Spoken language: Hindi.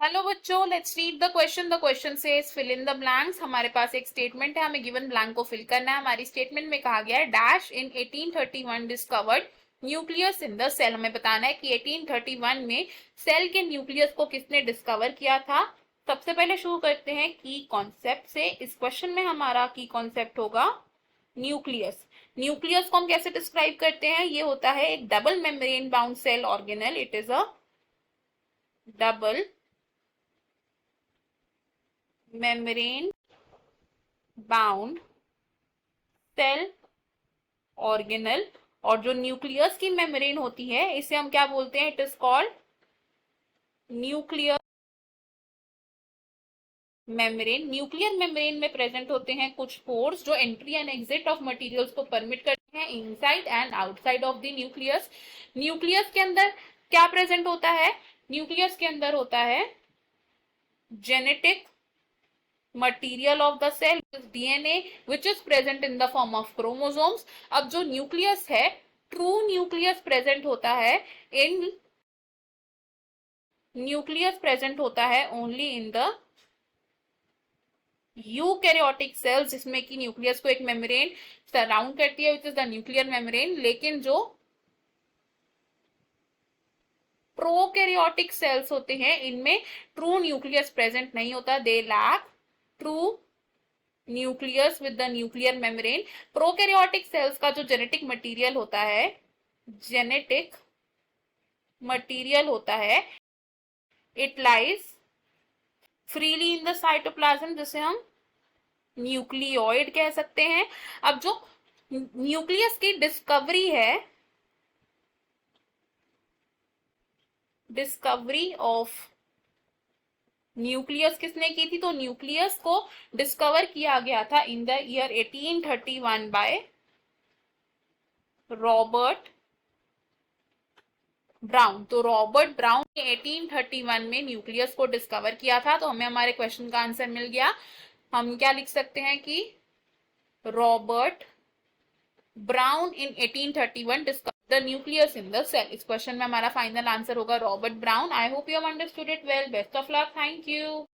हेलो बच्चों, let's read the question. The question says fill in the blanks. हमारे पास एक स्टेटमेंट है, हमें गिवन ब्लैंक को फिल करना है। हमारी स्टेटमेंट में कहा गया है dash in 1831 discovered nucleus in the cell. हमें बताना है कि 1831 में सेल के न्यूक्लियस को किसने डिस्कवर किया था। सबसे पहले शुरू करते हैं की कॉन्सेप्ट से। इस क्वेश्चन में हमारा की कॉन्सेप्ट होगा न्यूक्लियस। न्यूक्लियस को हम कैसे डिस्क्राइब करते हैं? ये होता है एक double membrane bound cell organelle. It is a double membrane bound cell organelle. और जो न्यूक्लियस की मेम्ब्रेन होती है इसे हम क्या बोलते हैं? It is called nuclear membrane. Nuclear membrane में प्रेजेंट होते हैं कुछ पोर्स जो entry and exit of materials को परमिट करते हैं inside and outside of the nucleus. Nucleus के अंदर क्या प्रेजेंट होता है? न्यूक्लियस के अंदर होता है genetic material of the cell is DNA which is present in the form of chromosomes। अब जो न्यूक्लियस है, ट्रू न्यूक्लियस प्रेजेंट होता है इन न्यूक्लियस प्रेजेंट होता है only in the eukaryotic cells, जिसमें कि न्यूक्लियस को एक मेम्ब्रेन सराउंड करती है which is the nuclear membrane. लेकिन जो प्रोकैरियोटिक सेल्स होते हैं इनमें ट्रू न्यूक्लियस प्रेजेंट नहीं होता। They lack true nucleus with the nuclear membrane. Prokaryotic cells का जो जेनेटिक मटेरियल होता है, जेनेटिक मटेरियल होता है, it lies freely in the cytoplasm, जिसे हम न्यूक्लियोइड कह सकते हैं। अब जो न्यूक्लियस की डिस्कवरी है, डिस्कवरी ऑफ न्यूक्लियस किसने की थी? तो न्यूक्लियस को डिस्कवर किया गया था in the year 1831 by Robert brown. तो रॉबर्ट ब्राउन ने 1831 में न्यूक्लियस को डिस्कवर किया था। तो हमें हमारे क्वेश्चन का आंसर मिल गया। हम क्या लिख सकते हैं कि Robert Brown in 1831 discover the nucleus in the cell. इस क्वेश्चन में हमारा फाइनल आंसर होगा Robert Brown. I hope you have understood it well. Best of luck. Thank you.